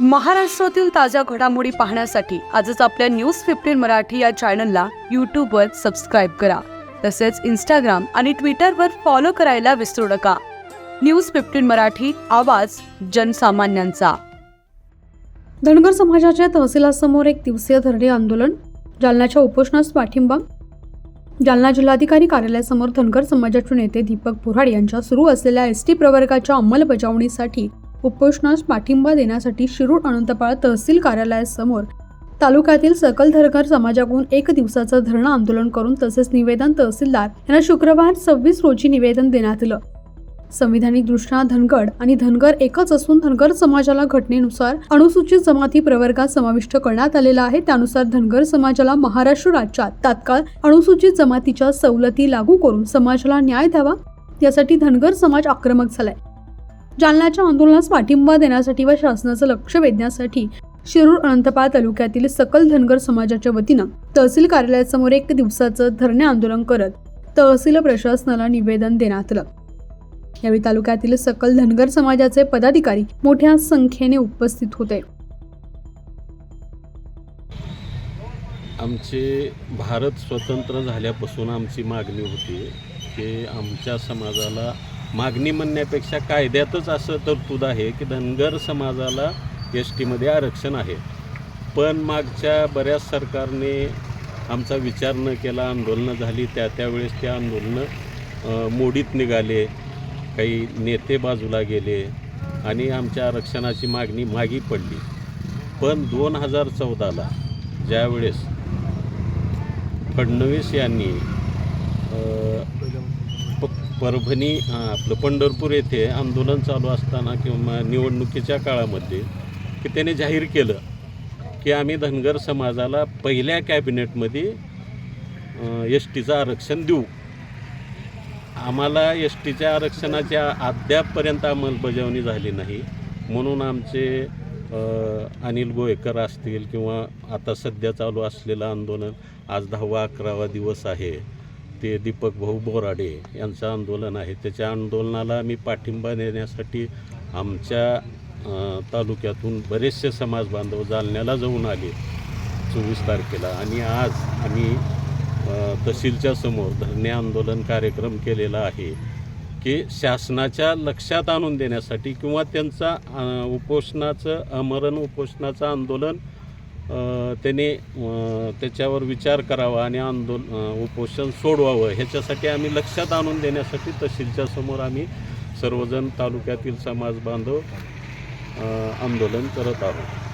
महाराष्ट्रातील ताज्या घडामोडी पाहण्यासाठी आजच आपल्या न्यूज 15 मराठी या चॅनलला यूट्यूबवर सबस्क्राईब करा. तसेच इंस्टाग्राम आणि ट्विटरवर फॉलो करायला विसरू नका. न्यूज 15 मराठी, आवाज जनसामान्यांचा. धनगर समाजाच्या तहसीलासमोर एक दिवसीय धरणे आंदोलन. जालन्याच्या उपोषणास पाठिंबा. जालना जिल्हाधिकारी कार्यालयासमोर धनगर समाजाचे नेते दीपक बोराड यांच्या सुरू असलेल्या एसटी प्रवर्गाच्या अंमलबजावणीसाठी उपोषणास पाठिंबा देण्यासाठी शिरूर अनंतपाळ तहसील कार्यालयासमोर तालुक्यातील सकल धनगर समाजाकडून एक दिवसाचं धरणं आंदोलन करून तसेच निवेदन तहसीलदार यांना शुक्रवार 26 रोजी निवेदन देण्यात आलं. संविधानिक दृष्ट्या धनगर आणि धनगर एकच असून धनगर समाजाला घटनेनुसार अनुसूचित जमाती प्रवर्गात समाविष्ट करण्यात आलेला आहे. त्यानुसार धनगर समाजाला महाराष्ट्र राज्यात तात्काळ अनुसूचित जमातीच्या सवलती लागू करून समाजाला न्याय द्यावा, यासाठी धनगर समाज आक्रमक झालाय. जालन्याच्या आंदोलनास पाठिंबा देण्यासाठी व शासनाचं लक्ष वेधण्यासाठी शिरूर अनंतपाळ तालुक्यातील सकल धनगर समाजाच्या वतीनं तहसील कार्यालयासमोर एक दिवसाचं धरणे आंदोलन करत तहसील प्रशासनाला निवेदन देण्यात आलं. यावेळी तालुक्यातील सकल धनगर समाजाचे पदाधिकारी मोठ्या संख्येने उपस्थित होते. आमचे भारत स्वतंत्र झाल्यापासून आमची मागणी होती की आमच्या समाजाला, मागणी म्हणण्यापेक्षा कायद्यातच असं तरतूद आहे की धनगर समाजाला एसटीमध्ये आरक्षण आहे. पण मागच्या बऱ्याच सरकारने आमचा विचार न केला, आंदोलनं झाली. त्यावेळेस ते आंदोलनं मोडीत निघाले, काही नेते बाजूला गेले आणि आमच्या आरक्षणाची मागणी मागी पडली. पण 2014ला ज्यावेळेस फडणवीस यांनी परभणी आपलं पंढरपूर येथे आंदोलन चालू असताना किंवा निवडणुकीच्या काळामध्ये की त्याने जाहीर केलं की आम्ही धनगर समाजाला पहिल्या कॅबिनेटमध्ये एस टीचं आरक्षण देऊ. आम्हाला एस टीच्या आरक्षणाची अद्यापपर्यंत अंमलबजावणी झाली नाही. म्हणून आमचे अनिल गोयकर असतील किंवा आता सध्या चालू असलेलं आंदोलन, आज 10वा-11वा दिवस आहे, ते दीपक भाऊ बोराडे यांचं आंदोलन आहे. त्याच्या आंदोलनाला आम्ही पाठिंबा देण्यासाठी आमच्या तालुक्यातून बरेचसे समाज बांधव जालन्याला जाऊन आले 24 तारखेला. आणि आज आम्ही तहसीलच्या समोर धरणे आंदोलन कार्यक्रम केलेला आहे की शासनाच्या लक्षात आणून देण्यासाठी किंवा त्यांचा आमरण उपोषणाचं आंदोलन त्याने त्याच्यावर विचार करावा आणि उपोषण सोडवावं, ह्याच्यासाठी आम्ही लक्षात आणून देण्यासाठी तहसीलच्या समोर आम्ही सर्वजण तालुक्यातील समाज बांधव आंदोलन करत आहोत.